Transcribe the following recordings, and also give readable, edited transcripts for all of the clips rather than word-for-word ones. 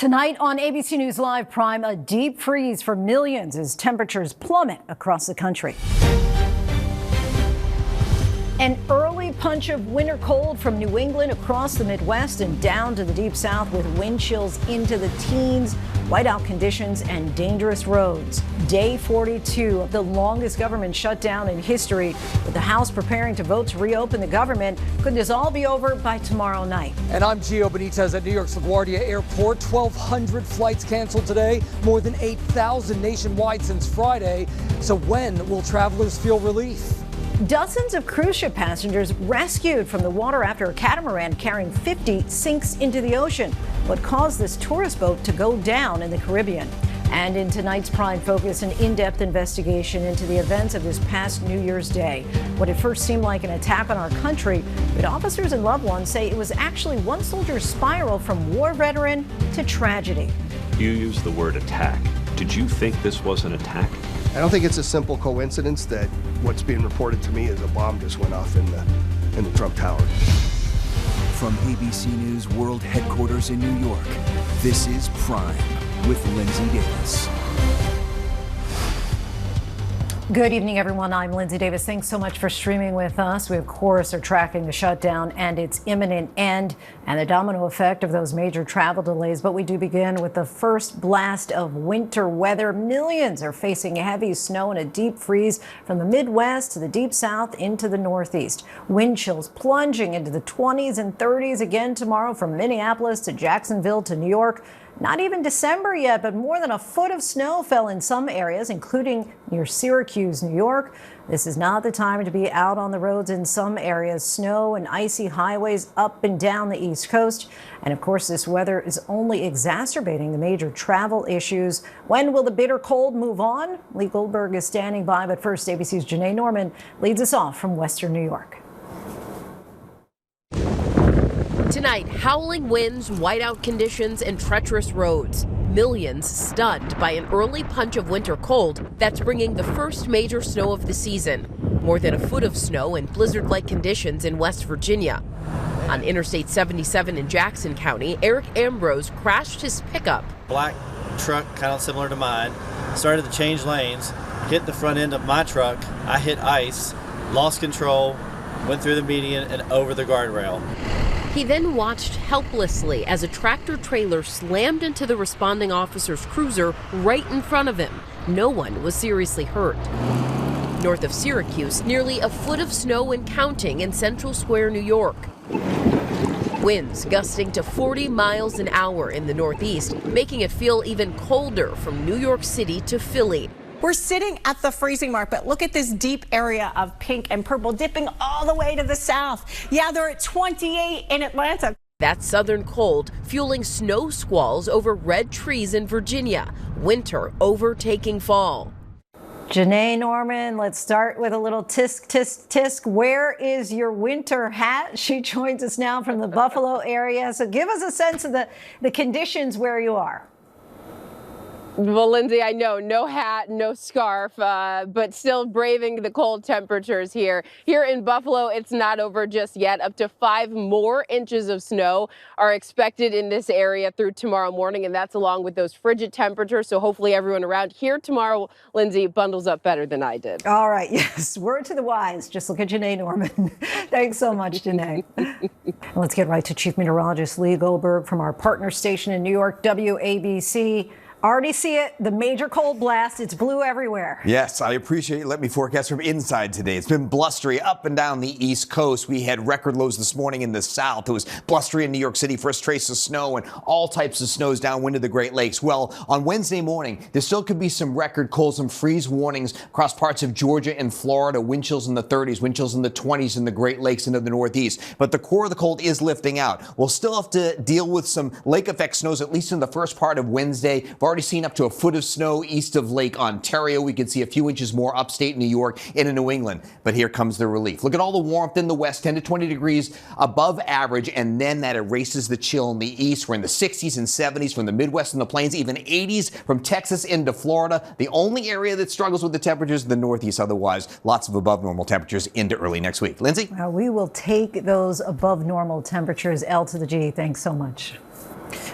Tonight on ABC News Live Prime, a deep freeze for millions as temperatures plummet across the country. An early punch of winter cold from New England across the Midwest and down to the deep south with wind chills into the teens, whiteout conditions and dangerous roads. Day 42 of the longest government shutdown in history, with the House preparing to vote to reopen the government. Could this all be over by tomorrow night? And I'm Gio Benitez at New York's LaGuardia Airport. 1,200 flights canceled today, more than 8,000 nationwide since Friday. So when will travelers feel relief? Dozens of cruise ship passengers rescued from the water after a catamaran carrying 50 sinks into the ocean. What caused this tourist boat to go down in the Caribbean? And in tonight's Prime Focus, an in-depth investigation into the events of this past New Year's Day. What at first seemed like an attack on our country, but officers and loved ones say it was actually one soldier's spiral from war veteran to tragedy. You used the word attack. Did you think this was an attack? I don't think it's a simple coincidence that what's being reported to me is a bomb just went off in the Trump Tower. From ABC News World Headquarters in New York, this is Prime with Linsey Davis. Good evening, everyone. I'm Linsey Davis. Thanks so much for streaming with us. We, of course, are tracking the shutdown and its imminent end and the domino effect of those major travel delays. But we do begin with the first blast of winter weather. Millions are facing heavy snow and a deep freeze from the Midwest to the deep south into the Northeast. Wind chills plunging into the 20s and 30s again tomorrow from Minneapolis to Jacksonville to New York. Not even December yet, but more than a foot of snow fell in some areas, including near Syracuse, New York. This is not the time to be out on the roads in some areas. Snow and icy highways up and down the East Coast. And of course, this weather is only exacerbating the major travel issues. When will the bitter cold move on? Lee Goldberg is standing by, but first, ABC's Janae Norman leads us off from Western New York. Tonight, howling winds, whiteout conditions, and treacherous roads. Millions stunned by an early punch of winter cold that's bringing the first major snow of the season. More than a foot of snow and blizzard-like conditions in West Virginia. On Interstate 77 in Jackson County, Eric Ambrose crashed his pickup. Black truck, kind of similar to mine, started to change lanes, hit the front end of my truck. I hit ice, lost control, went through the median and over the guardrail. He then watched helplessly as a tractor trailer slammed into the responding officer's cruiser right in front of him. No one was seriously hurt. North of Syracuse, nearly a foot of snow and counting in Central Square, New York. Winds gusting to 40 miles an hour in the Northeast, making it feel even colder from New York City to Philly. We're sitting at the freezing mark, but look at this deep area of pink and purple dipping all the way to the south. Yeah, they're at 28 in Atlanta. That southern cold fueling snow squalls over red trees in Virginia. Winter overtaking fall. Janae Norman, let's start with a little tisk, tisk, tisk. Where is your winter hat? She joins us now from the Buffalo area. So give us a sense of the conditions where you are. Well, Linsey, I know, no hat, no scarf, but still braving the cold temperatures here. Here in Buffalo, it's not over just yet. Up to 5 more inches of snow are expected in this area through tomorrow morning, and that's along with those frigid temperatures. So hopefully everyone around here tomorrow, Linsey, bundles up better than I did. All right, yes, word to the wise. Just look at Janae Norman. Thanks so much, Janae. Let's get right to Chief Meteorologist Lee Goldberg from our partner station in New York, WABC. Already see it, the major cold blast. It's blue everywhere. Yes, I appreciate you letting me forecast from inside today. It's been blustery up and down the East Coast. We had record lows this morning in the South. It was blustery in New York City, first trace of snow and all types of snows downwind of the Great Lakes. Well, on Wednesday morning, there still could be some record cold, some freeze warnings across parts of Georgia and Florida. Wind chills in the 30s, wind chills in the 20s in the Great Lakes into the Northeast. But the core of the cold is lifting out. We'll still have to deal with some lake effect snows, at least in the first part of Wednesday. We've already seen up to a foot of snow east of Lake Ontario. We could see a few inches more upstate New York and in New England. But here comes the relief. Look at all the warmth in the west, 10 to 20 degrees above average, and then that erases the chill in the east. We're in the 60s and 70s from the Midwest and the plains, even 80s from Texas into Florida. The only area that struggles with the temperatures is the Northeast. Otherwise, lots of above normal temperatures into early next week. Linsey? We will take those above normal temperatures. L to the G. Thanks so much.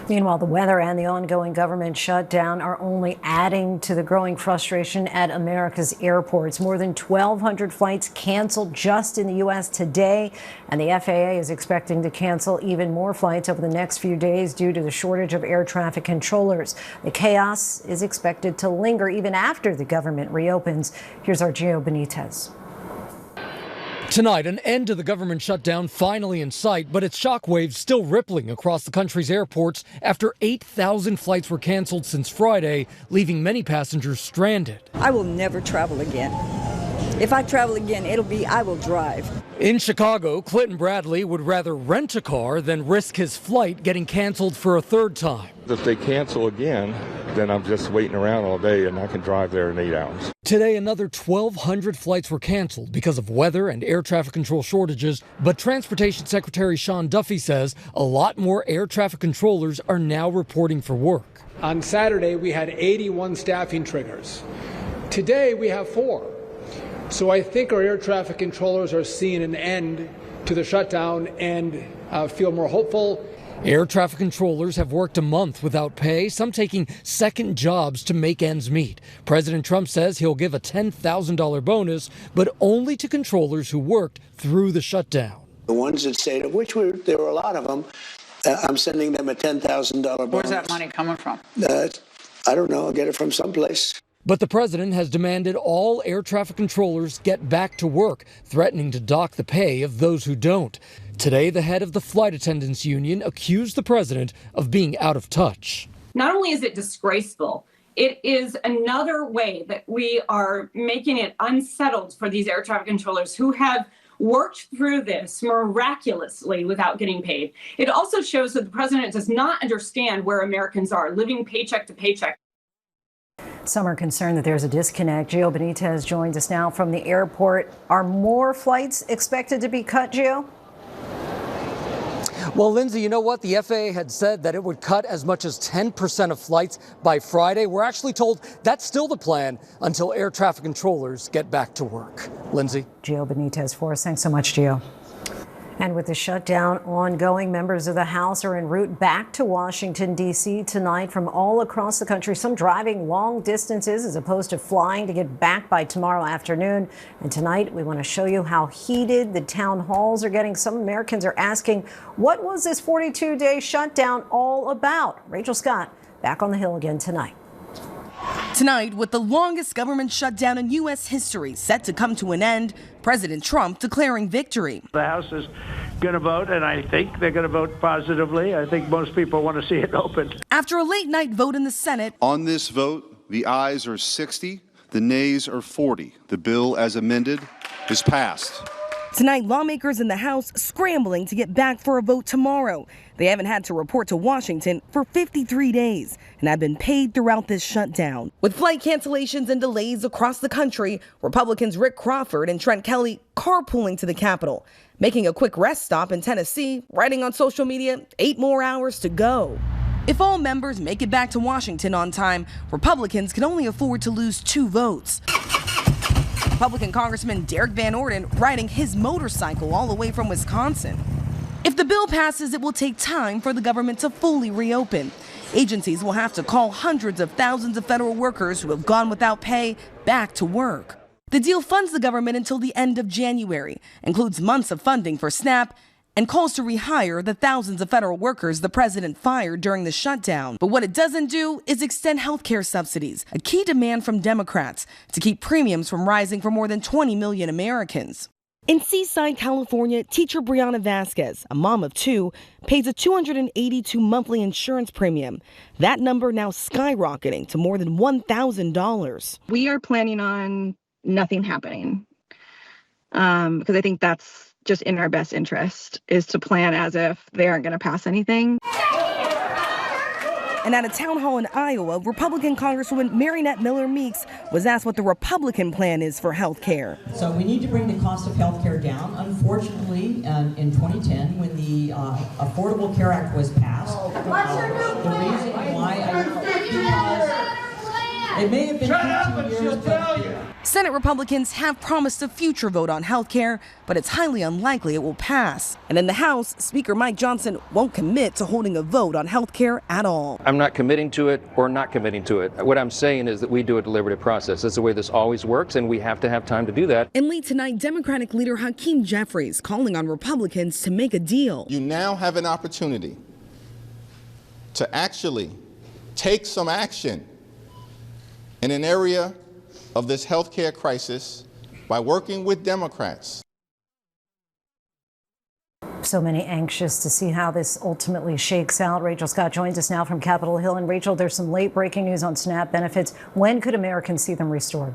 Meanwhile, the weather and the ongoing government shutdown are only adding to the growing frustration at America's airports. More than 1,200 flights canceled just in the U.S. today, and the FAA is expecting to cancel even more flights over the next few days due to the shortage of air traffic controllers. The chaos is expected to linger even after the government reopens. Here's our Gio Benitez. Tonight, an end to the government shutdown finally in sight, but its shockwaves still rippling across the country's airports after 8,000 flights were canceled since Friday, leaving many passengers stranded. I will never travel again. If I travel again, I will drive. In Chicago, Clinton Bradley would rather rent a car than risk his flight getting canceled for a third time. If they cancel again, then I'm just waiting around all day and I can drive there in 8 hours. Today, another 1,200 flights were canceled because of weather and air traffic control shortages, but Transportation Secretary Sean Duffy says a lot more air traffic controllers are now reporting for work. On Saturday, we had 81 staffing triggers. Today, we have 4. So I think our air traffic controllers are seeing an end to the shutdown and feel more hopeful. Air traffic controllers have worked a month without pay, some taking second jobs to make ends meet. President Trump says he'll give a $10,000 bonus, but only to controllers who worked through the shutdown. The ones that stayed, of which there were a lot of them, I'm sending them a $10,000 bonus. Where's that money coming from? I don't know. I'll get it from someplace. But the president has demanded all air traffic controllers get back to work, threatening to dock the pay of those who don't. Today, the head of the flight attendants union accused the president of being out of touch. Not only is it disgraceful, it is another way that we are making it unsettled for these air traffic controllers who have worked through this miraculously without getting paid. It also shows that the president does not understand where Americans are, living paycheck to paycheck. Some are concerned that there's a disconnect. Gio Benitez joins us now from the airport. Are more flights expected to be cut, Gio? Well, Lindsay, you know what? The FAA had said that it would cut as much as 10% of flights by Friday. We're actually told that's still the plan until air traffic controllers get back to work. Lindsay? Gio Benitez for us. Thanks so much, Gio. And with the shutdown ongoing, members of the House are en route back to Washington, D.C. tonight from all across the country, some driving long distances as opposed to flying to get back by tomorrow afternoon. And tonight, we want to show you how heated the town halls are getting. Some Americans are asking, what was this 42-day shutdown all about? Rachel Scott back on the Hill again tonight. Tonight, with the longest government shutdown in U.S. history set to come to an end, President Trump declaring victory. The House is going to vote, and I think they're going to vote positively. I think most people want to see it open. After a late-night vote in the Senate. On this vote, the ayes are 60, the nays are 40. The bill, as amended, is passed. Tonight, lawmakers in the House scrambling to get back for a vote tomorrow. They haven't had to report to Washington for 53 days and have been paid throughout this shutdown. With flight cancellations and delays across the country, Republicans Rick Crawford and Trent Kelly carpooling to the Capitol, making a quick rest stop in Tennessee, writing on social media, 8 more hours to go. If all members make it back to Washington on time, Republicans can only afford to lose 2 votes. Republican Congressman Derek Van Orden riding his motorcycle all the way from Wisconsin. If the bill passes, it will take time for the government to fully reopen. Agencies will have to call hundreds of thousands of federal workers who have gone without pay back to work. The deal funds the government until the end of January, includes months of funding for SNAP, and calls to rehire the thousands of federal workers the president fired during the shutdown. But what it doesn't do is extend health care subsidies, a key demand from Democrats to keep premiums from rising for more than 20 million Americans. In Seaside, California, teacher Brianna Vasquez, a mom of 2, pays a $282 monthly insurance premium. That number now skyrocketing to more than $1,000. We are planning on nothing happening because I think that's just in our best interest, is to plan as if they aren't going to pass anything. And at a town hall in Iowa, Republican Congresswoman Marinette Miller Meeks was asked what the Republican plan is for health care. So we need to bring the cost of health care down. Unfortunately, in 2010, when the Affordable Care Act was passed, the reason why it may have been 15 years, but Senate Republicans have promised a future vote on health care, but it's highly unlikely it will pass. And in the House, Speaker Mike Johnson won't commit to holding a vote on health care at all. I'm not committing to it or not committing to it. What I'm saying is that we do a deliberative process. That's the way this always works, and we have to have time to do that. And late tonight, Democratic leader Hakeem Jeffries calling on Republicans to make a deal. You now have an opportunity to actually take some action in an area of this healthcare crisis by working with Democrats. So many anxious to see how this ultimately shakes out. Rachel Scott joins us now from Capitol Hill. And Rachel, there's some late breaking news on SNAP benefits. When could Americans see them restored?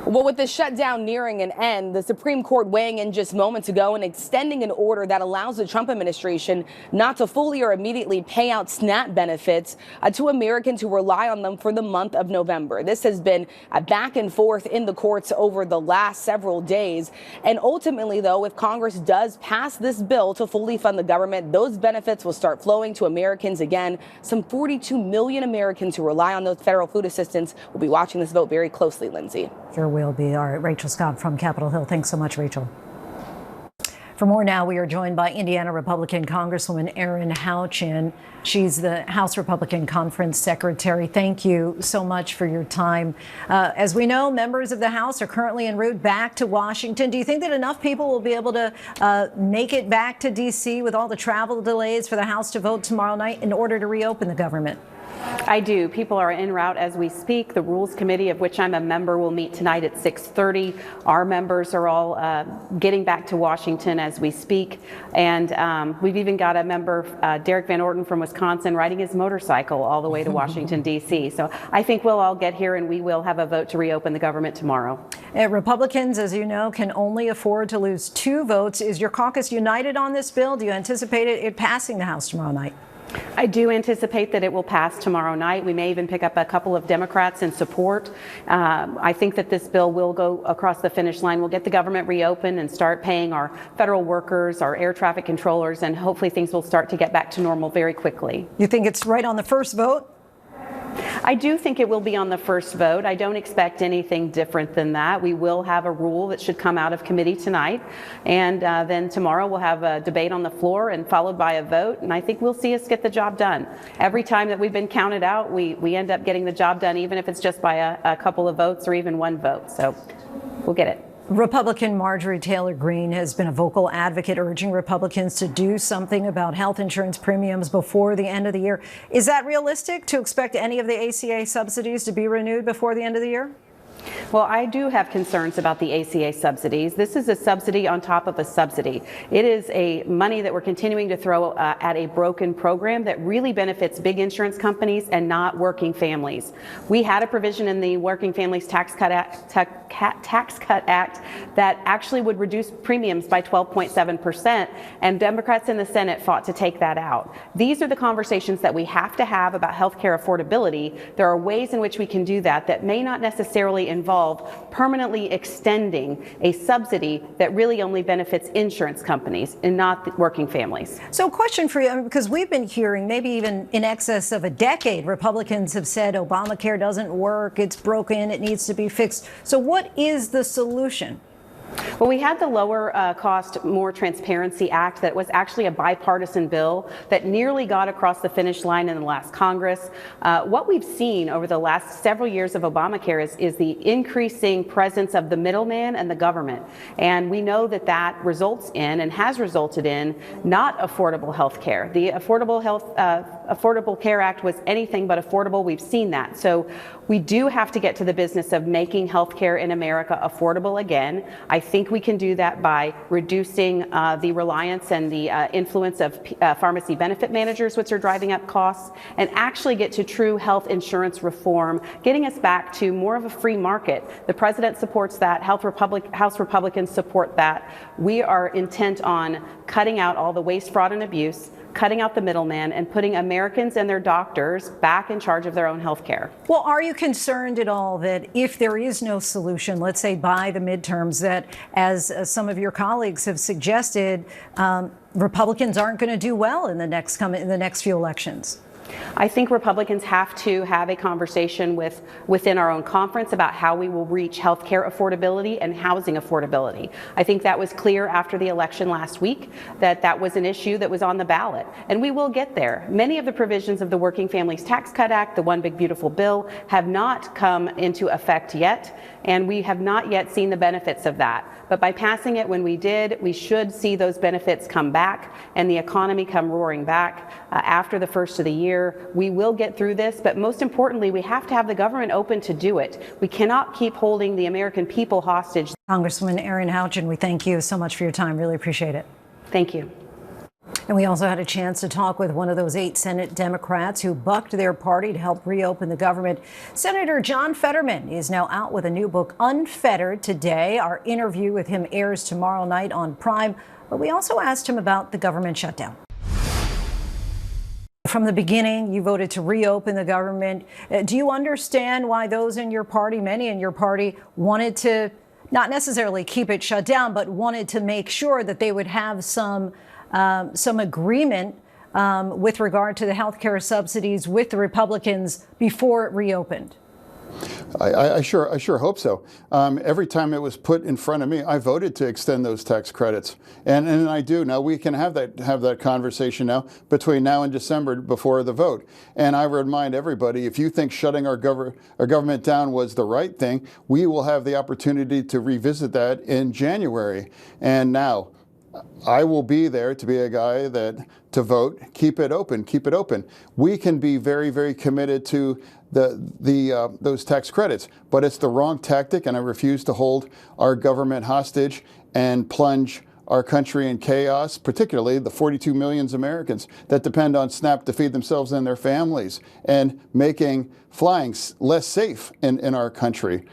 Well, with the shutdown nearing an end, the Supreme Court weighing in just moments ago and extending an order that allows the Trump administration not to fully or immediately pay out SNAP benefits to Americans who rely on them for the month of November. This has been a back and forth in the courts over the last several days. And ultimately, though, if Congress does pass this bill to fully fund the government, those benefits will start flowing to Americans again. Some 42 million Americans who rely on those federal food assistance will be watching this vote very closely, Lindsay. Sure will be. All right, Rachel Scott from Capitol Hill. Thanks so much, Rachel. For more now, we are joined by Indiana Republican Congresswoman Erin Houchin. She's the House Republican Conference Secretary. Thank you so much for your time. As we know, members of the House are currently en route back to Washington. Do you think that enough people will be able to make it back to D.C. with all the travel delays for the House to vote tomorrow night in order to reopen the government? I do. People are en route as we speak. The Rules Committee, of which I'm a member, will meet tonight at 6:30. Our members are all getting back to Washington as we speak. And we've even got a member, Derek Van Orton from Wisconsin, riding his motorcycle all the way to Washington, D.C. So I think we'll all get here and we will have a vote to reopen the government tomorrow. Republicans, as you know, can only afford to lose 2 votes. Is your caucus united on this bill? Do you anticipate it passing the House tomorrow night? I do anticipate that it will pass tomorrow night. We may even pick up a couple of Democrats in support. I think that this bill will go across the finish line. We'll get the government reopened and start paying our federal workers, our air traffic controllers, and hopefully things will start to get back to normal very quickly. You think it's right on the first vote? I do think it will be on the first vote. I don't expect anything different than that. We will have a rule that should come out of committee tonight, and then tomorrow we'll have a debate on the floor and followed by a vote, and I think we'll see us get the job done. Every time that we've been counted out, we end up getting the job done, even if it's just by a couple of votes or even 1 vote. So we'll get it. Republican Marjorie Taylor Greene has been a vocal advocate urging Republicans to do something about health insurance premiums before the end of the year. Is that realistic to expect any of the ACA subsidies to be renewed before the end of the year? Well, I do have concerns about the ACA subsidies. This is a subsidy on top of a subsidy. It is a money that we're continuing to throw at a broken program that really benefits big insurance companies and not working families. We had a provision in the Working Families Tax Cut Act that actually would reduce premiums by 12.7%, and Democrats in the Senate fought to take that out. These are the conversations that we have to have about healthcare affordability. There are ways in which we can do that that may not necessarily involve permanently extending a subsidy that really only benefits insurance companies and not working families. So a question for you, because we've been hearing maybe even in excess of a decade, Republicans have said Obamacare doesn't work, it's broken, it needs to be fixed. So what is the solution? Well, we had the Lower Cost, More Transparency Act that was actually a bipartisan bill that nearly got across the finish line in the last Congress. What we've seen over the last several years of Obamacare is the increasing presence of the middleman and the government. And we know that that results in and has resulted in not affordable health care. The Affordable Care Act was anything but affordable. We've seen that. So we do have to get to the business of making health care in America affordable again. I think we can do that by reducing the reliance and the influence of pharmacy benefit managers, which are driving up costs, and actually get to true health insurance reform, getting us back to more of a free market. The president supports that. House Republicans support that. We are intent on cutting out all the waste, fraud, and abuse, cutting out the middleman, and putting Americans and their doctors back in charge of their own health care. Well, are you concerned at all that if there is no solution, let's say by the midterms, that as some of your colleagues have suggested, Republicans aren't going to do well in the next few elections? I think Republicans have to have a conversation within our own conference about how we will reach health care affordability and housing affordability. I think that was clear after the election last week, that was an issue that was on the ballot, and we will get there. Many of the provisions of the Working Families Tax Cut Act, the One Big Beautiful Bill, have not come into effect yet, and we have not yet seen the benefits of that. But by passing it when we did, we should see those benefits come back and the economy come roaring back after the first of the year. We will get through this, but most importantly, we have to have the government open to do it. We cannot keep holding the American people hostage. Congresswoman Erin Houchin, we thank you so much for your time. Really appreciate it. Thank you. And we also had a chance to talk with one of those 8 Senate Democrats who bucked their party to help reopen the government. Senator John Fetterman is now out with a new book, Unfettered, today. Our interview with him airs tomorrow night on Prime, but we also asked him about the government shutdown. From the beginning, you voted to reopen the government. Do you understand why those in your party, many in your party, wanted to not necessarily keep it shut down, but wanted to make sure that they would have some agreement with regard to the health care subsidies with the Republicans before it reopened? I sure hope so. Every time it was put in front of me, I voted to extend those tax credits, and I do. Now we can have that conversation now between now and December before the vote. And I remind everybody, if you think shutting our government down was the right thing, we will have the opportunity to revisit that in January. And now, I will be there to be a guy to vote, keep it open, keep it open. We can be very, very committed to those tax credits, but it's the wrong tactic, and I refuse to hold our government hostage and plunge our country in chaos, particularly the 42 million Americans that depend on SNAP to feed themselves and their families, and making flying less safe in our country.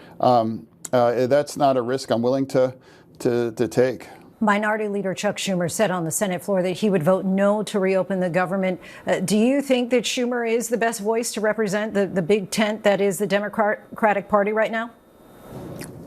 That's not a risk I'm willing to take. Minority Leader Chuck Schumer said on the Senate floor that he would vote no to reopen the government. Do you think that Schumer is the best voice to represent the big tent that is the Democratic Party right now?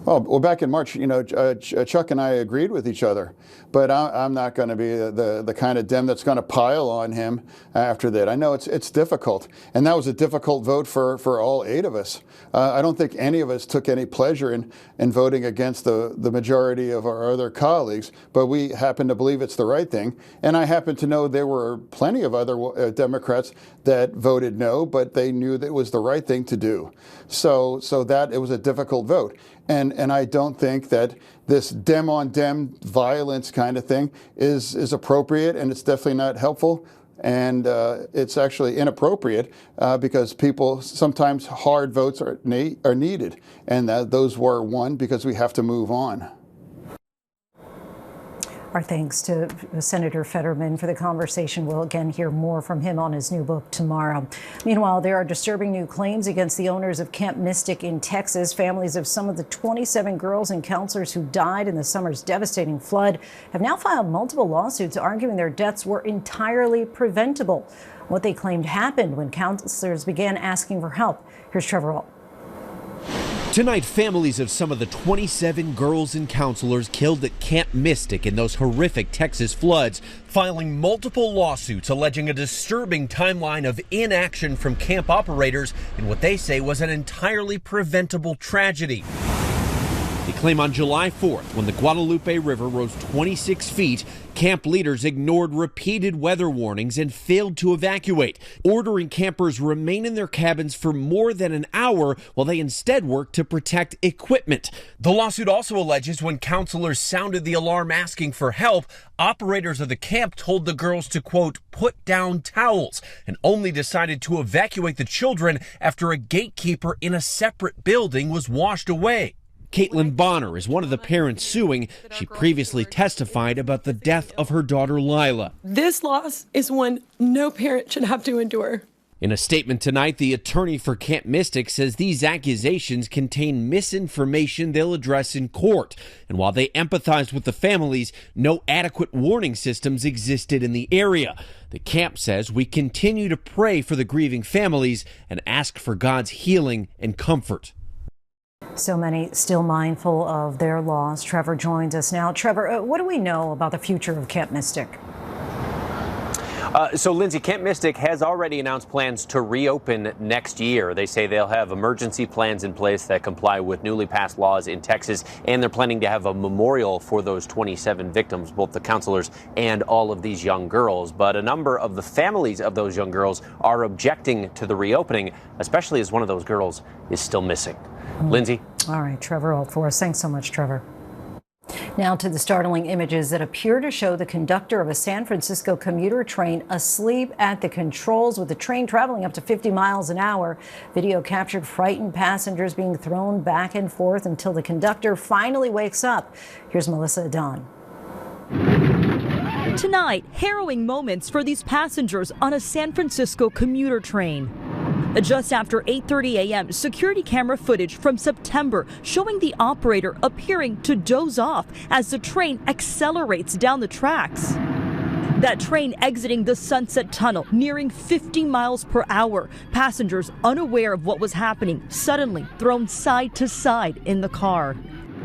Well, back in March, Chuck and I agreed with each other, but I'm not going to be the kind of Dem that's going to pile on him after that. I know it's difficult, and that was a difficult vote for all 8 of us. I don't think any of us took any pleasure in voting against the majority of our other colleagues, but we happen to believe it's the right thing. And I happen to know there were plenty of other Democrats that voted no, but they knew that it was the right thing to do. So that it was a difficult vote. And I don't think that this Dem-on-Dem violence kind of thing is appropriate, and it's definitely not helpful. And it's actually inappropriate because sometimes hard votes are needed. And those were won because we have to move on. Our thanks to Senator Fetterman for the conversation. We'll again hear more from him on his new book tomorrow. Meanwhile, there are disturbing new claims against the owners of Camp Mystic in Texas. Families of some of the 27 girls and counselors who died in the summer's devastating flood have now filed multiple lawsuits arguing their deaths were entirely preventable. What they claimed happened when counselors began asking for help. Here's Trevor Ault. Tonight, families of some of the 27 girls and counselors killed at Camp Mystic in those horrific Texas floods, filing multiple lawsuits alleging a disturbing timeline of inaction from camp operators in what they say was an entirely preventable tragedy. They claim on July 4th, when the Guadalupe River rose 26 feet, camp leaders ignored repeated weather warnings and failed to evacuate, ordering campers remain in their cabins for more than an hour while they instead worked to protect equipment. The lawsuit also alleges when counselors sounded the alarm asking for help, operators of the camp told the girls to, quote, put down towels, and only decided to evacuate the children after a gatekeeper in a separate building was washed away. Caitlin Bonner is one of the parents suing. She previously testified about the death of her daughter Lila. This loss is one no parent should have to endure. In a statement tonight, the attorney for Camp Mystic says these accusations contain misinformation they'll address in court. And while they empathized with the families, no adequate warning systems existed in the area. The camp says we continue to pray for the grieving families and ask for God's healing and comfort. So many still mindful of their loss. Trevor joins us now. Trevor, what do we know about the future of Camp Mystic? So, Linsey, Camp Mystic has already announced plans to reopen next year. They say they'll have emergency plans in place that comply with newly passed laws in Texas, and they're planning to have a memorial for those 27 victims, both the counselors and all of these young girls. But a number of the families of those young girls are objecting to the reopening, especially as one of those girls is still missing. Linsey? All right, Trevor Altforth. Thanks so much, Trevor. Now to the startling images that appear to show the conductor of a San Francisco commuter train asleep at the controls with the train traveling up to 50 miles an hour. Video captured frightened passengers being thrown back and forth until the conductor finally wakes up. Here's Melissa Adon. Tonight, harrowing moments for these passengers on a San Francisco commuter train. Just after 8:30 a.m., security camera footage from September showing the operator appearing to doze off as the train accelerates down the tracks. That train exiting the Sunset Tunnel, nearing 50 miles per hour. Passengers unaware of what was happening, suddenly thrown side to side in the car.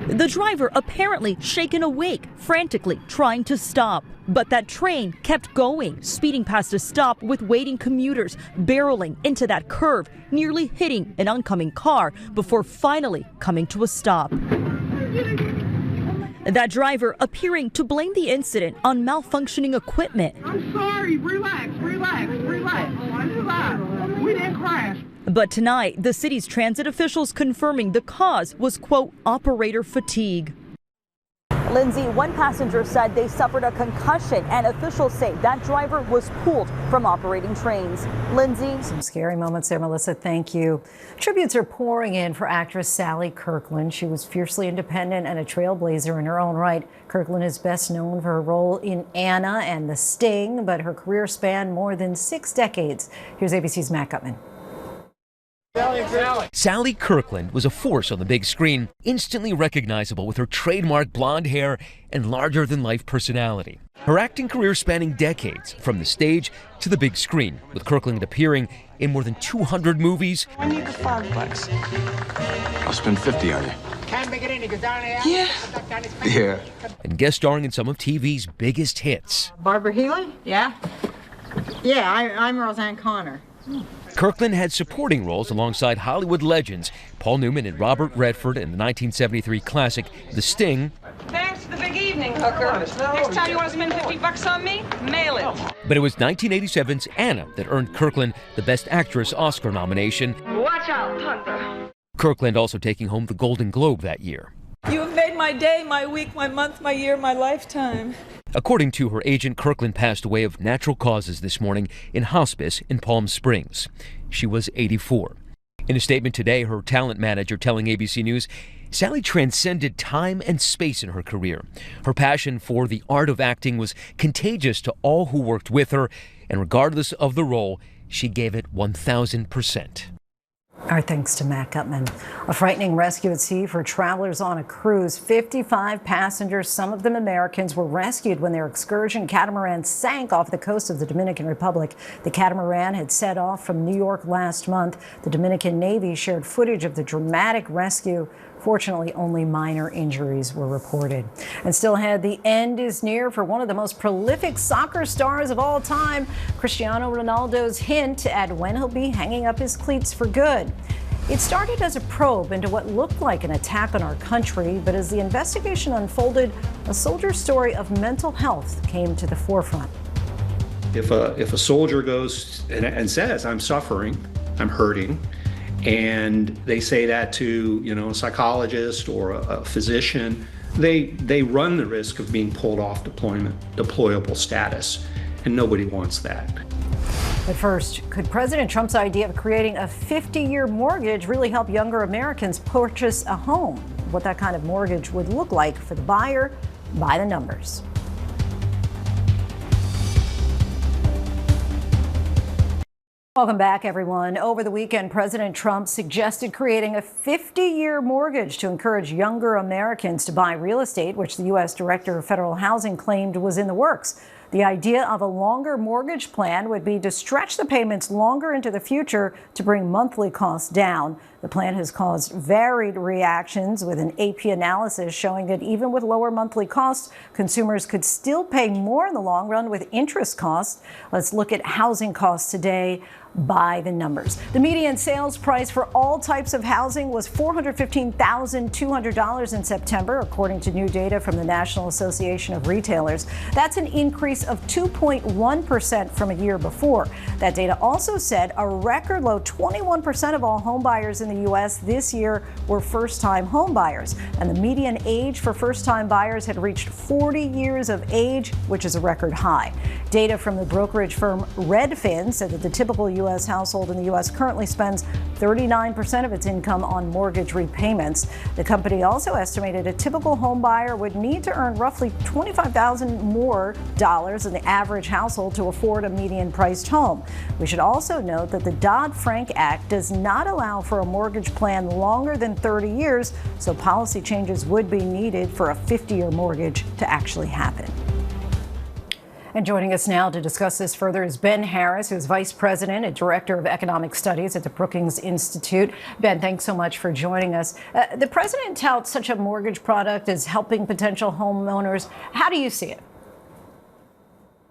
The driver apparently shaken awake, frantically trying to stop. But that train kept going, speeding past a stop with waiting commuters, barreling into that curve, nearly hitting an oncoming car before finally coming to a stop. That driver appearing to blame the incident on malfunctioning equipment. I'm sorry, relax. We didn't crash. But tonight, the city's transit officials confirming the cause was, quote, operator fatigue. Linsey, one passenger said they suffered a concussion, and officials say that driver was pulled from operating trains. Linsey. Some scary moments there, Melissa. Thank you. Tributes are pouring in for actress Sally Kirkland. She was fiercely independent and a trailblazer in her own right. Kirkland is best known for her role in Anna and The Sting, but her career spanned more than 6 decades. Here's ABC's Matt Gutman. Sally Kirkland was a force on the big screen, instantly recognizable with her trademark blonde hair and larger-than-life personality. Her acting career spanning decades, from the stage to the big screen, with Kirkland appearing in more than 200 movies. I need the $5. I'll spend 50 on you. Yeah. Yeah. And guest starring in some of TV's biggest hits. Barbara Healy? Yeah. Yeah, I'm Roseanne Connor. Kirkland had supporting roles alongside Hollywood legends Paul Newman and Robert Redford in the 1973 classic The Sting. Thanks for the big evening, hooker. Next time you want to spend $50 on me, mail it. But it was 1987's Anna that earned Kirkland the Best Actress Oscar nomination. Watch out, Thunder. Kirkland also taking home the Golden Globe that year. You have made my day, my week, my month, my year, my lifetime. According to her agent, Kirkland passed away of natural causes this morning in hospice in Palm Springs. She was 84. In a statement today, her talent manager telling ABC News, Sally transcended time and space in her career. Her passion for the art of acting was contagious to all who worked with her, and regardless of the role, she gave it 1,000%. Our thanks to Matt Gutman. A frightening rescue at sea for travelers on a cruise. 55 passengers, some of them Americans, were rescued when their excursion catamaran sank off the coast of the Dominican Republic. The catamaran had set off from New York last month. The Dominican Navy shared footage of the dramatic rescue. Fortunately, only minor injuries were reported. And still ahead, the end is near for one of the most prolific soccer stars of all time. Cristiano Ronaldo's hint at when he'll be hanging up his cleats for good. It started as a probe into what looked like an attack on our country, but as the investigation unfolded, a soldier's story of mental health came to the forefront. If a soldier goes and says, I'm suffering, I'm hurting, and they say that to, a psychologist or a physician, they run the risk of being pulled off deployable status, and nobody wants that. But first, could President Trump's idea of creating a 50-year mortgage really help younger Americans purchase a home? What that kind of mortgage would look like for the buyer, by the numbers. Welcome back, everyone. Over the weekend, President Trump suggested creating a 50-year mortgage to encourage younger Americans to buy real estate, which the U.S. Director of Federal Housing claimed was in the works. The idea of a longer mortgage plan would be to stretch the payments longer into the future to bring monthly costs down. The plan has caused varied reactions, with an AP analysis showing that even with lower monthly costs, consumers could still pay more in the long run with interest costs. Let's look at housing costs today by the numbers. The median sales price for all types of housing was $415,200 in September, according to new data from the National Association of Retailers. That's an increase of 2.1% from a year before. That data also said a record low 21% of all home buyers in the U.S. this year were first-time home buyers, and the median age for first-time buyers had reached 40 years of age, which is a record high. Data from the brokerage firm Redfin said that the typical U.S. household in the U.S. currently spends 39% of its income on mortgage repayments. The company also estimated a typical home buyer would need to earn roughly $25,000 more than the average household to afford a median-priced home. We should also note that the Dodd-Frank Act does not allow for a mortgage plan longer than 30 years, so policy changes would be needed for a 50-year mortgage to actually happen. And joining us now to discuss this further is Ben Harris, who's Vice President and Director of Economic Studies at the Brookings Institute. Ben, thanks so much for joining us. The president touts such a mortgage product as helping potential homeowners. How do you see it?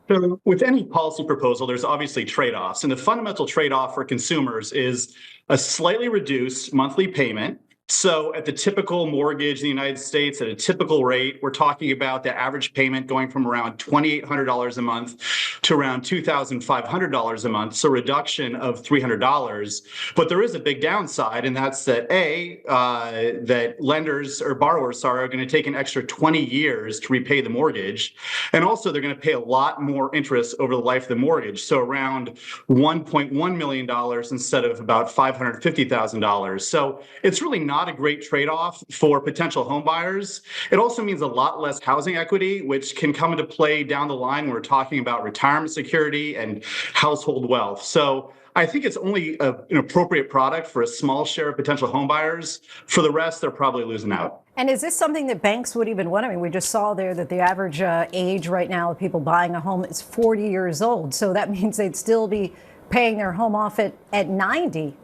So with any policy proposal, there's obviously trade-offs. And the fundamental trade-off for consumers is a slightly reduced monthly payment. So at the typical mortgage in the United States, at a typical rate, we're talking about the average payment going from around $2,800 a month to around $2,500 a month, so reduction of $300. But there is a big downside, and that's that that lenders or borrowers are going to take an extra 20 years to repay the mortgage. And also they're going to pay a lot more interest over the life of the mortgage, so around $1.1 million instead of about $550,000. So it's really not a great trade-off for potential home buyers. It also means a lot less housing equity, which can come into play down the line when we're talking about retirement security and household wealth. So I think it's only an appropriate product for a small share of potential home buyers. For the rest, they're probably losing out. And is this something that banks would even want? I mean, we just saw there that the average age right now of people buying a home is 40 years old. So that means they'd still be paying their home off at 90.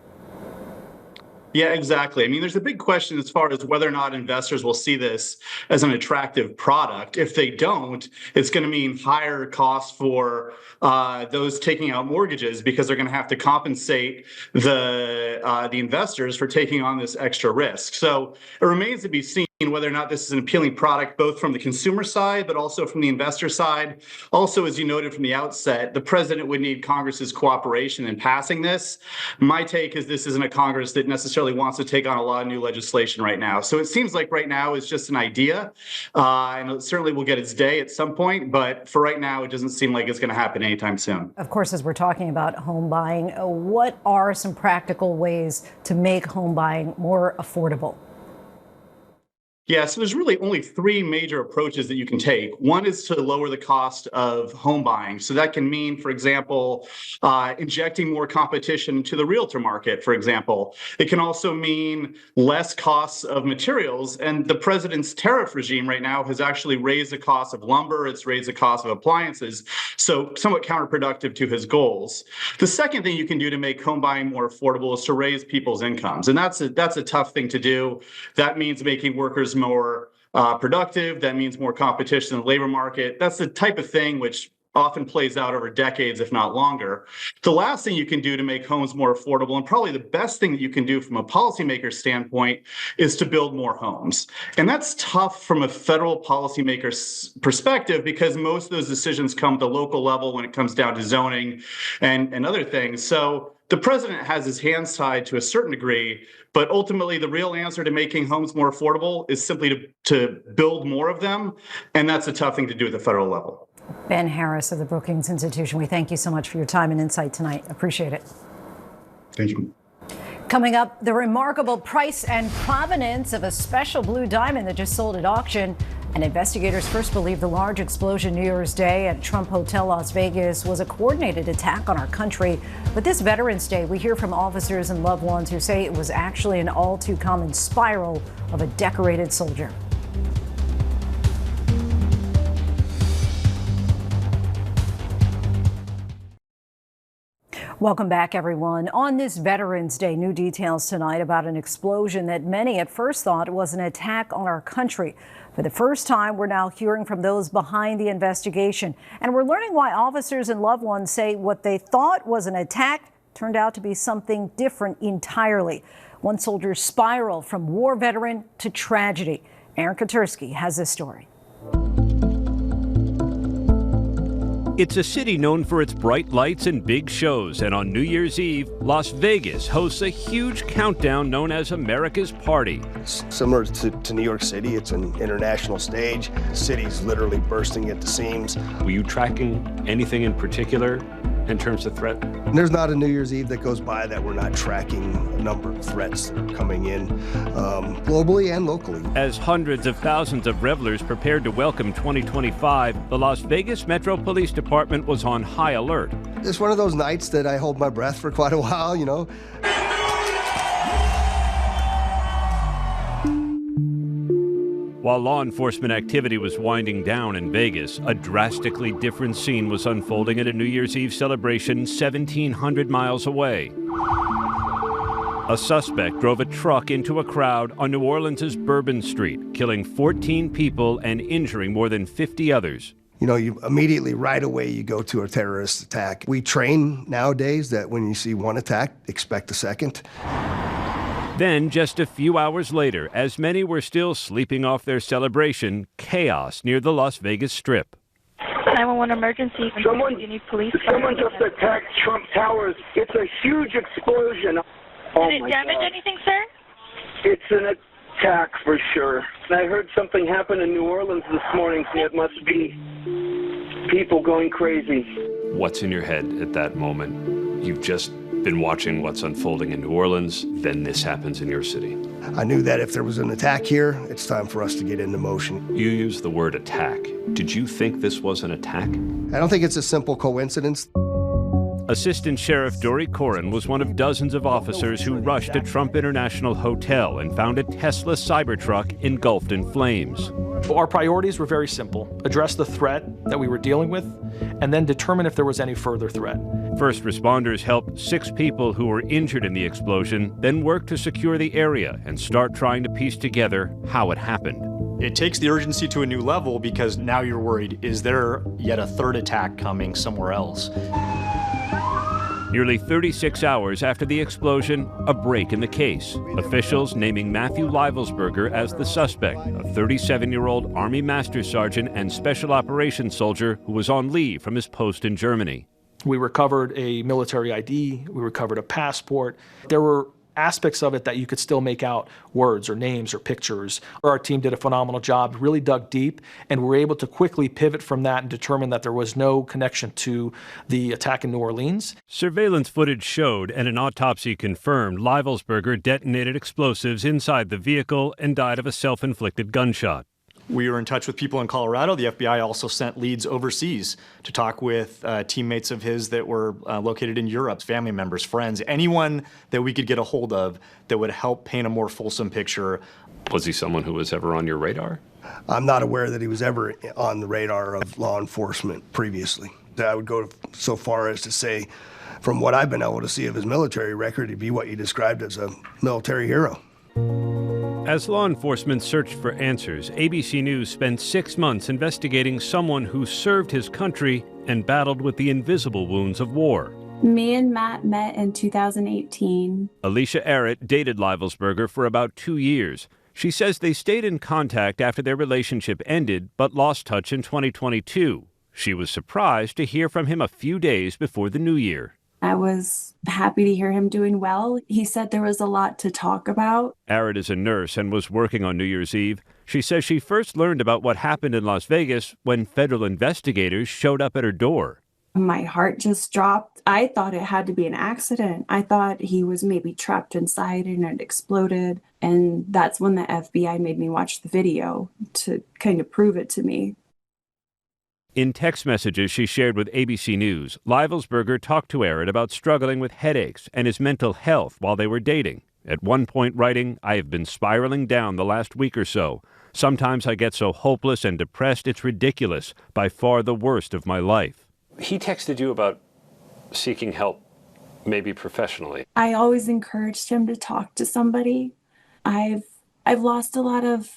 Yeah, exactly. I mean, there's a big question as far as whether or not investors will see this as an attractive product. If they don't, it's going to mean higher costs for those taking out mortgages, because they're going to have to compensate the investors for taking on this extra risk. So it remains to be seen whether or not this is an appealing product, both from the consumer side, but also from the investor side. Also, as you noted from the outset, the president would need Congress's cooperation in passing this. My take is this isn't a Congress that necessarily wants to take on a lot of new legislation right now. So it seems like right now it's just an idea, and it certainly will get its day at some point. But for right now, it doesn't seem like it's going to happen anytime soon. Of course, as we're talking about home buying, what are some practical ways to make home buying more affordable? Yeah, so there's really only three major approaches that you can take. One is to lower the cost of home buying. So that can mean, for example, injecting more competition into the realtor market, for example. It can also mean less costs of materials. And the president's tariff regime right now has actually raised the cost of lumber. It's raised the cost of appliances. So somewhat counterproductive to his goals. The second thing you can do to make home buying more affordable is to raise people's incomes. And that's a tough thing to do. That means making workers more productive. That means more competition in the labor market. That's the type of thing which often plays out over decades, if not longer. The last thing you can do to make homes more affordable, and probably the best thing that you can do from a policymaker standpoint, is to build more homes. And that's tough from a federal policymaker's perspective, because most of those decisions come at the local level when it comes down to zoning and other things. So the president has his hands tied to a certain degree, but ultimately the real answer to making homes more affordable is simply to build more of them. And that's a tough thing to do at the federal level. Ben Harris of the Brookings Institution, we thank you so much for your time and insight tonight. Appreciate it. Thank you. Coming up, the remarkable price and provenance of a special blue diamond that just sold at auction. And investigators first believe the large explosion New Year's Day at Trump Hotel Las Vegas was a coordinated attack on our country. But this Veterans Day, we hear from officers and loved ones who say it was actually an all too common spiral of a decorated soldier. . . . . . . . . . . . . . . . . . . . . . . . . . . . . . . . . . . . . . . . . . . . . . . . . . . . . . . . . . Welcome back, everyone. On this Veterans Day, new details tonight about an explosion that many at first thought was an attack on our country. For the first time, we're now hearing from those behind the investigation, and we're learning why officers and loved ones say what they thought was an attack turned out to be something different entirely. One soldier's spiral from war veteran to tragedy. Aaron Katursky has this story. It's a city known for its bright lights and big shows, and on New Year's Eve, Las Vegas hosts a huge countdown known as America's Party. Similar to New York City, it's an international stage. The city's literally bursting at the seams. Were you tracking anything in particular in terms of threat? There's not a New Year's Eve that goes by that we're not tracking a number of threats that are coming in globally and locally. As hundreds of thousands of revelers prepared to welcome 2025, the Las Vegas Metro Police Department was on high alert. It's one of those nights that I hold my breath for quite a while, you know. While law enforcement activity was winding down in Vegas, a drastically different scene was unfolding at a New Year's Eve celebration 1,700 miles away. A suspect drove a truck into a crowd on New Orleans' Bourbon Street, killing 14 people and injuring more than 50 others. You know, you immediately, right away, you go to a terrorist attack. We train nowadays that when you see one attack, expect a second. Then, just a few hours later, as many were still sleeping off their celebration, chaos near the Las Vegas Strip. 911 emergency. Someone, you need police. Someone just attacked Trump Towers. It's a huge explosion. Oh, Did it damage anything, sir? It's an attack for sure. I heard something happen in New Orleans this morning, so it must be people going crazy. What's in your head at that moment? You've just been watching what's unfolding in New Orleans, then this happens in your city. I knew that if there was an attack here, it's time for us to get into motion. You used the word attack. Did you think this was an attack? I don't think it's a simple coincidence. Assistant Sheriff Dory Corrin was one of dozens of officers who rushed to Trump International Hotel and found a Tesla Cybertruck engulfed in flames. Our priorities were very simple. Address the threat that we were dealing with, and then determine if there was any further threat. First responders helped 6 people who were injured in the explosion, then worked to secure the area and start trying to piece together how it happened. It takes the urgency to a new level because now you're worried, is there yet a third attack coming somewhere else? Nearly 36 hours after the explosion, a break in the case. Officials naming Matthew Livelsberger as the suspect, a 37-year-old Army Master Sergeant and Special Operations soldier who was on leave from his post in Germany. We recovered a military ID, we recovered a passport. There were aspects of it that you could still make out words or names or pictures. Our team did a phenomenal job, really dug deep, and were able to quickly pivot from that and determine that there was no connection to the attack in New Orleans. Surveillance footage showed and an autopsy confirmed Livelsberger detonated explosives inside the vehicle and died of a self-inflicted gunshot. We were in touch with people in Colorado. The FBI also sent leads overseas to talk with teammates of his that were located in Europe, family members, friends, anyone that we could get a hold of that would help paint a more fulsome picture. Was he someone who was ever on your radar? I'm not aware that he was ever on the radar of law enforcement previously. I would go so far as to say, from what I've been able to see of his military record, he'd be what you described as a military hero. As law enforcement searched for answers, ABC News spent 6 months investigating someone who served his country and battled with the invisible wounds of war. Me and Matt met in 2018. Alicia Arrett dated Livelsberger for about 2 years. She says they stayed in contact after their relationship ended, but lost touch in 2022. She was surprised to hear from him a few days before the new year. I was happy to hear him doing well. He said there was a lot to talk about. Arrett is a nurse and was working on New Year's Eve. She says she first learned about what happened in Las Vegas when federal investigators showed up at her door. My heart just dropped. I thought it had to be an accident. I thought he was maybe trapped inside and it exploded. And that's when the FBI made me watch the video to kind of prove it to me. In text messages she shared with ABC News, Livelsberger talked to Arrett about struggling with headaches and his mental health while they were dating. At one point writing, "I have been spiraling down the last week or so. Sometimes I get so hopeless and depressed it's ridiculous. By far the worst of my life." He texted you about seeking help maybe professionally? I always encouraged him to talk to somebody. I've lost a lot of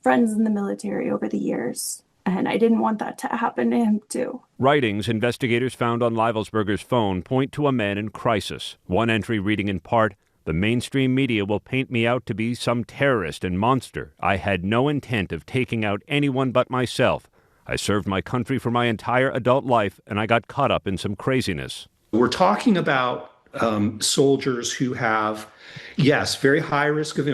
friends in the military over the years, and I didn't want that to happen to him too. Writings investigators found on Livelsberger's phone point to a man in crisis. One entry reading in part, "The mainstream media will paint me out to be some terrorist and monster. I had no intent of taking out anyone but myself. I served my country for my entire adult life, and I got caught up in some craziness." We're talking about soldiers who have, yes, very high risk of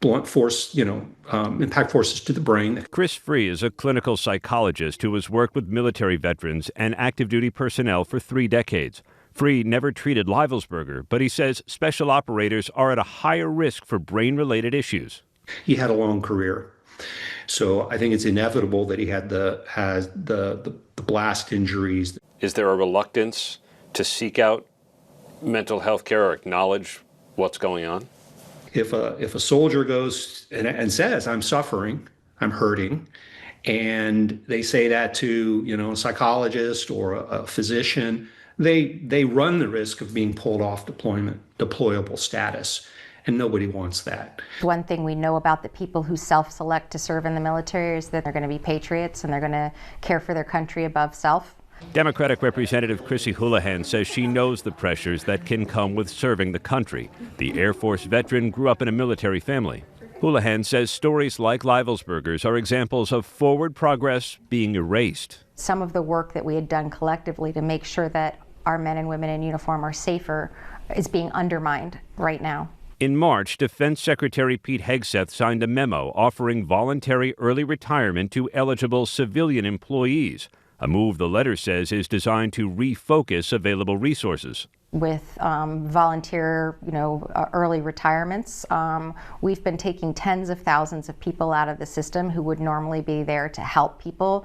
blunt force, impact forces to the brain. Chris Free is a clinical psychologist who has worked with military veterans and active duty personnel for 3 decades. Free never treated Livelsberger, but he says special operators are at a higher risk for brain-related issues. He had a long career, so I think it's inevitable that he had the blast injuries. Is there a reluctance to seek out mental health care or acknowledge what's going on? If a soldier goes and says, "I'm suffering, I'm hurting," and they say that to a psychologist or a physician, they run the risk of being pulled off deployable status, and nobody wants that. One thing we know about the people who self-select to serve in the military is that they're going to be patriots and they're going to care for their country above self. Democratic Representative Chrissy Houlihan says she knows the pressures that can come with serving the country. The Air Force veteran grew up in a military family. Houlihan says stories like Livelsberger's are examples of forward progress being erased. Some of the work that we had done collectively to make sure that our men and women in uniform are safer is being undermined right now. In March, Defense Secretary Pete Hegseth signed a memo offering voluntary early retirement to eligible civilian employees, a move the letter says is designed to refocus available resources. With volunteer, early retirements, we've been taking tens of thousands of people out of the system who would normally be there to help people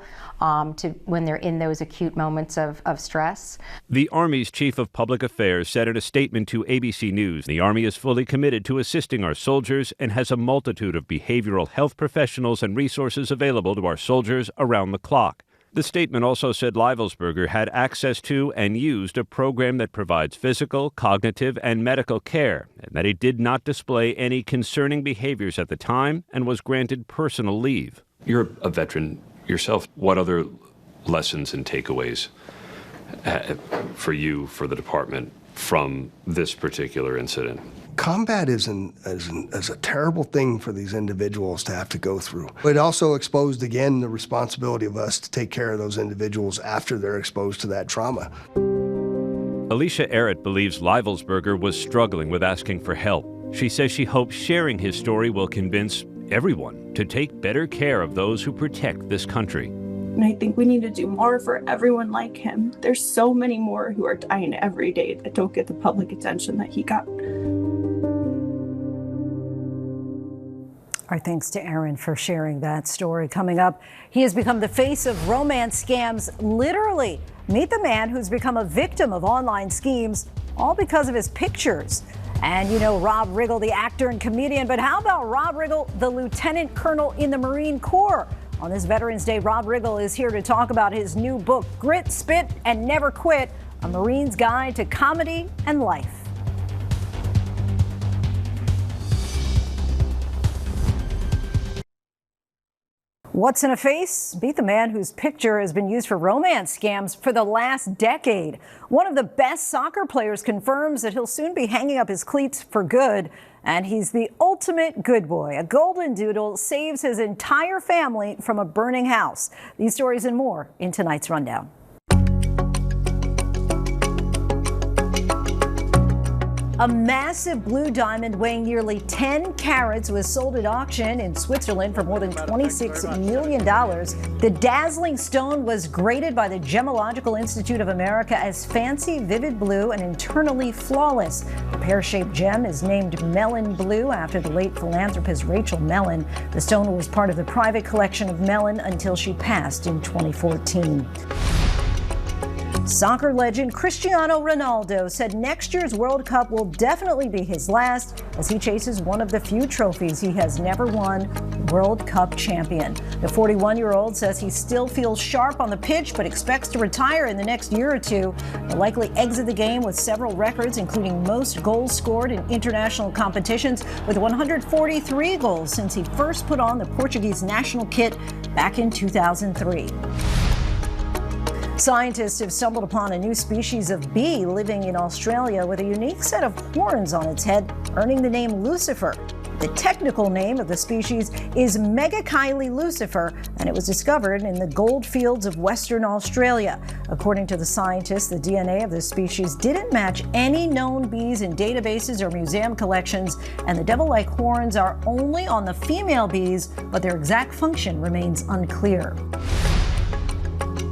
when they're in those acute moments of stress. The Army's Chief of Public Affairs said in a statement to ABC News, the Army is fully committed to assisting our soldiers and has a multitude of behavioral health professionals and resources available to our soldiers around the clock. The statement also said Livelsberger had access to and used a program that provides physical, cognitive, and medical care, and that he did not display any concerning behaviors at the time and was granted personal leave. You're a veteran yourself. What other lessons and takeaways for you, for the department, from this particular incident? Combat is a terrible thing for these individuals to have to go through. It also exposed, again, the responsibility of us to take care of those individuals after they're exposed to that trauma. Alicia Errett believes Livelsberger was struggling with asking for help. She says she hopes sharing his story will convince everyone to take better care of those who protect this country. And I think we need to do more for everyone like him. There's so many more who are dying every day that don't get the public attention that he got. Our thanks to Aaron for sharing that story. Coming up, he has become the face of romance scams, literally. Meet the man who's become a victim of online schemes, all because of his pictures. And Rob Riggle, the actor and comedian, but how about Rob Riggle, the lieutenant colonel in the Marine Corps? On this Veterans Day, Rob Riggle is here to talk about his new book, Grit, Spit, and Never Quit, a Marine's Guide to Comedy and Life. What's in a face? Meet the man whose picture has been used for romance scams for the last decade. One of the best soccer players confirms that he'll soon be hanging up his cleats for good. And he's the ultimate good boy. A golden doodle saves his entire family from a burning house. These stories and more in tonight's rundown. A massive blue diamond weighing nearly 10 carats was sold at auction in Switzerland for more than $26 million. The dazzling stone was graded by the Gemological Institute of America as fancy, vivid blue and internally flawless. The pear-shaped gem is named Mellon Blue after the late philanthropist Rachel Mellon. The stone was part of the private collection of Mellon until she passed in 2014. Soccer legend Cristiano Ronaldo said next year's World Cup will definitely be his last as he chases one of the few trophies he has never won, World Cup champion. The 41-year-old says he still feels sharp on the pitch but expects to retire in the next year or two. He'll likely exit the game with several records, including most goals scored in international competitions with 143 goals since he first put on the Portuguese national kit back in 2003. Scientists have stumbled upon a new species of bee living in Australia with a unique set of horns on its head, earning the name Lucifer. The technical name of the species is Megachile lucifer, and it was discovered in the goldfields of Western Australia. According to the scientists, the DNA of the species didn't match any known bees in databases or museum collections, and the devil-like horns are only on the female bees, but their exact function remains unclear.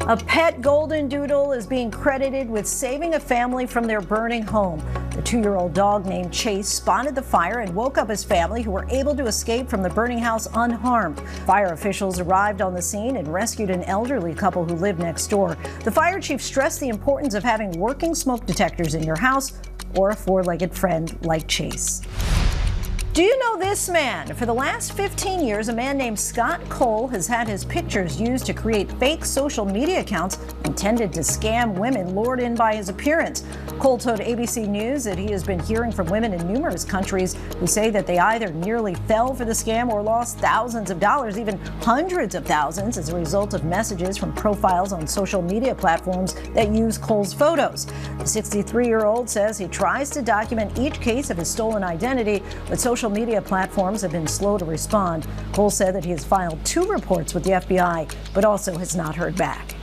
A pet golden doodle is being credited with saving a family from their burning home. The 2-year-old dog named Chase spotted the fire and woke up his family, who were able to escape from the burning house unharmed. Fire officials arrived on the scene and rescued an elderly couple who lived next door. The fire chief stressed the importance of having working smoke detectors in your house or a 4-legged friend like Chase. Do you know this man? For the last 15 years, a man named Scott Cole has had his pictures used to create fake social media accounts intended to scam women lured in by his appearance. Cole told ABC News that he has been hearing from women in numerous countries who say that they either nearly fell for the scam or lost thousands of dollars, even hundreds of thousands, as a result of messages from profiles on social media platforms that use Cole's photos. The 63-year-old says he tries to document each case of his stolen identity, but social media platforms have been slow to respond. Cole said that he has filed 2 reports with the FBI, but also has not heard back.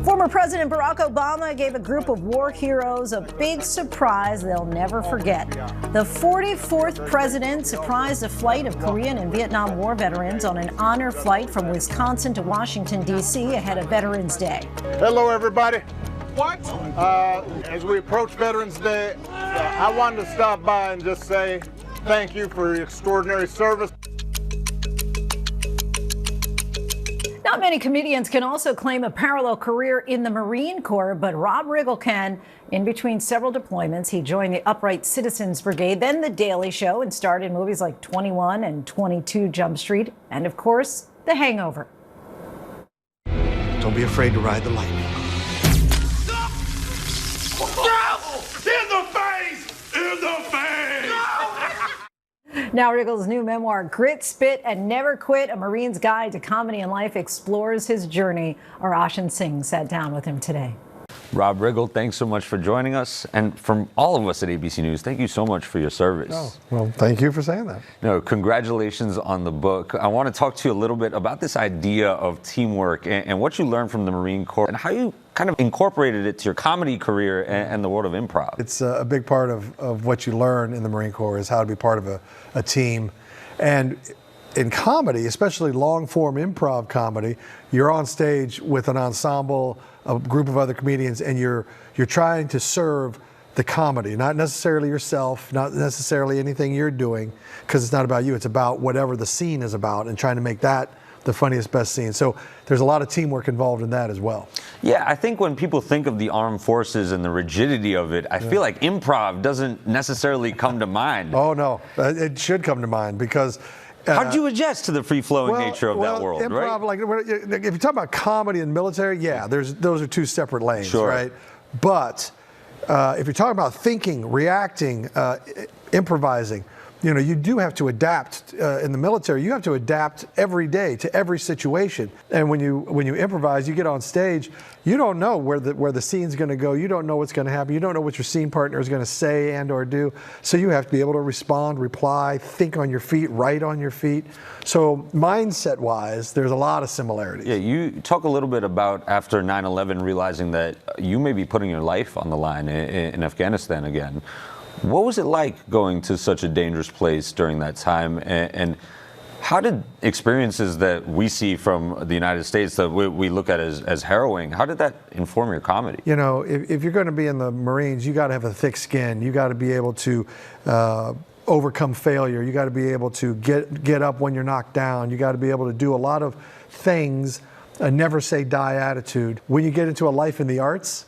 Former President Barack Obama gave a group of war heroes a big surprise they'll never forget. The 44th president surprised a flight of Korean and Vietnam War veterans on an honor flight from Wisconsin to Washington, D.C. ahead of Veterans Day. Hello, everybody. What? As we approach Veterans Day, I wanted to stop by and just say thank you for your extraordinary service. Not many comedians can also claim a parallel career in the Marine Corps, but Rob Riggle can. In between several deployments, he joined the Upright Citizens Brigade, then The Daily Show, and starred in movies like 21 and 22 Jump Street, and of course, The Hangover. Don't be afraid to ride the lightning. In the face! In the face! Now, Riggle's new memoir, Grit, Spit, and Never Quit, A Marine's Guide to Comedy and Life, explores his journey. Our Ashin Singh sat down with him today. Rob Riggle, thanks so much for joining us. And from all of us at ABC News, thank you so much for your service. Oh, well, thank you for saying that. No, congratulations on the book. I want to talk to you a little bit about this idea of teamwork and what you learned from the Marine Corps and how you kind of incorporated it to your comedy career and the world of improv. It's a big part of what you learn in the Marine Corps is how to be part of a team. And in comedy, especially long-form improv comedy, you're on stage with an ensemble, a group of other comedians, and you're trying to serve the comedy, not necessarily yourself, not necessarily anything you're doing, because it's not about you, it's about whatever the scene is about and trying to make that the funniest, best scene. So there's a lot of teamwork involved in that as well. Yeah, I think when people think of the armed forces and the rigidity of it, I feel like improv doesn't necessarily come to mind. Oh, no, it should come to mind because how did you adjust to the free-flowing nature of that world, improv, right? Like, if you talk about comedy and military, yeah, those are 2 separate lanes, sure. Right? But if you're talking about thinking, reacting, improvising, you do have to adapt in the military. You have to adapt every day to every situation. And when you improvise, you get on stage, you don't know where the scene's going to go. You don't know what's going to happen. You don't know what your scene partner is going to say and or do. So you have to be able to respond, reply, think on your feet, write on your feet. So mindset-wise, there's a lot of similarities. Yeah, you talk a little bit about after 9/11 realizing that you may be putting your life on the line in Afghanistan again. What was it like going to such a dangerous place during that time? And how did experiences that we see from the United States that we look at as harrowing, how did that inform your comedy? If you're going to be in the Marines, you got to have a thick skin. You got to be able to overcome failure. You got to be able to get up when you're knocked down. You got to be able to do a lot of things a never say die attitude. When you get into a life in the arts,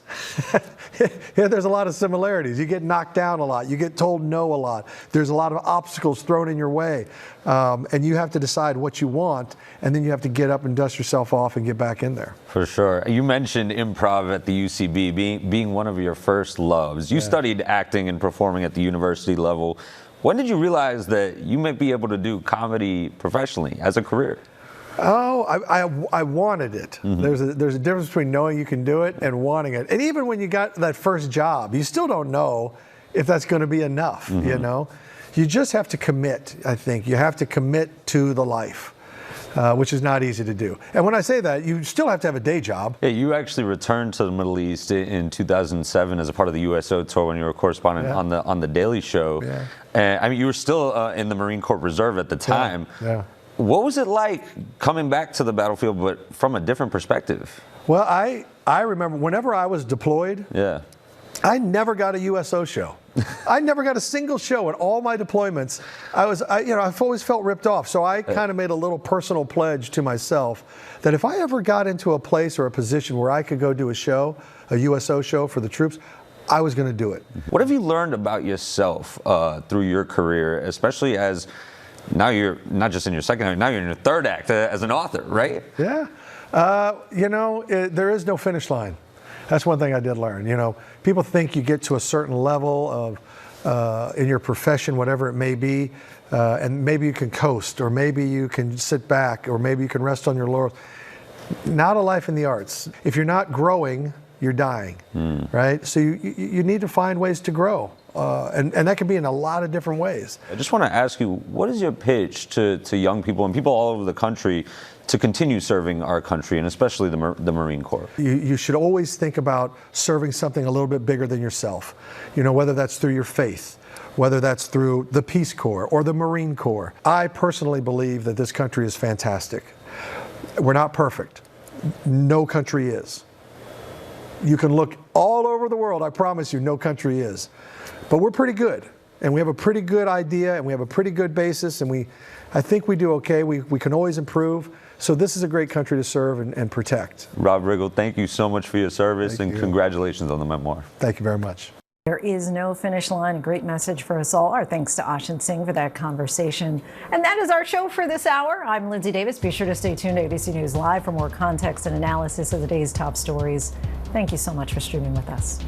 there's a lot of similarities. You get knocked down a lot. You get told no a lot. There's a lot of obstacles thrown in your way. And you have to decide what you want, and then you have to get up and dust yourself off and get back in there. For sure. You mentioned improv at the UCB being one of your first loves. You studied acting and performing at the university level. When did you realize that you might be able to do comedy professionally as a career? Oh, I wanted it. Mm-hmm. There's a difference between knowing you can do it and wanting it. And even when you got that first job, you still don't know if that's going to be enough, you know? You just have to commit, I think. You have to commit to the life, which is not easy to do. And when I say that, you still have to have a day job. Yeah, you actually returned to the Middle East in 2007 as a part of the USO tour when you were a correspondent on the Daily Show. Yeah. And I mean, you were still in the Marine Corps Reserve at the time. Yeah. What was it like coming back to the battlefield, but from a different perspective? Well, I remember whenever I was deployed, I never got a USO show. I never got a single show in all my deployments. I've always felt ripped off. So I kind of made a little personal pledge to myself that if I ever got into a place or a position where I could go do a show, a USO show for the troops, I was going to do it. What have you learned about yourself through your career, especially as now you're not just in your second act, now you're in your third act as an author, right? Yeah. There is no finish line. That's one thing I did learn. You know, people think you get to a certain level of in your profession, whatever it may be, and maybe you can coast, or maybe you can sit back, or maybe you can rest on your laurels. Not a life in the arts. If you're not growing, you're dying, right? So you need to find ways to grow. And that can be in a lot of different ways. I just want to ask you, what is your pitch to young people and people all over the country to continue serving our country, and especially the Marine Corps? You should always think about serving something a little bit bigger than yourself. You know, whether that's through your faith, whether that's through the Peace Corps or the Marine Corps. I personally believe that this country is fantastic. We're not perfect. No country is. You can look all over the world, I promise you, no country is. But we're pretty good, and we have a pretty good idea, and we have a pretty good basis, and I think we do okay. We can always improve. So this is a great country to serve and protect. Rob Riggle, thank you so much for your service, and congratulations on the memoir. Thank you very much. There is no finish line. A great message for us all. Our thanks to Ashin Singh for that conversation. And that is our show for this hour. I'm Linsey Davis. Be sure to stay tuned to ABC News Live for more context and analysis of the day's top stories. Thank you so much for streaming with us.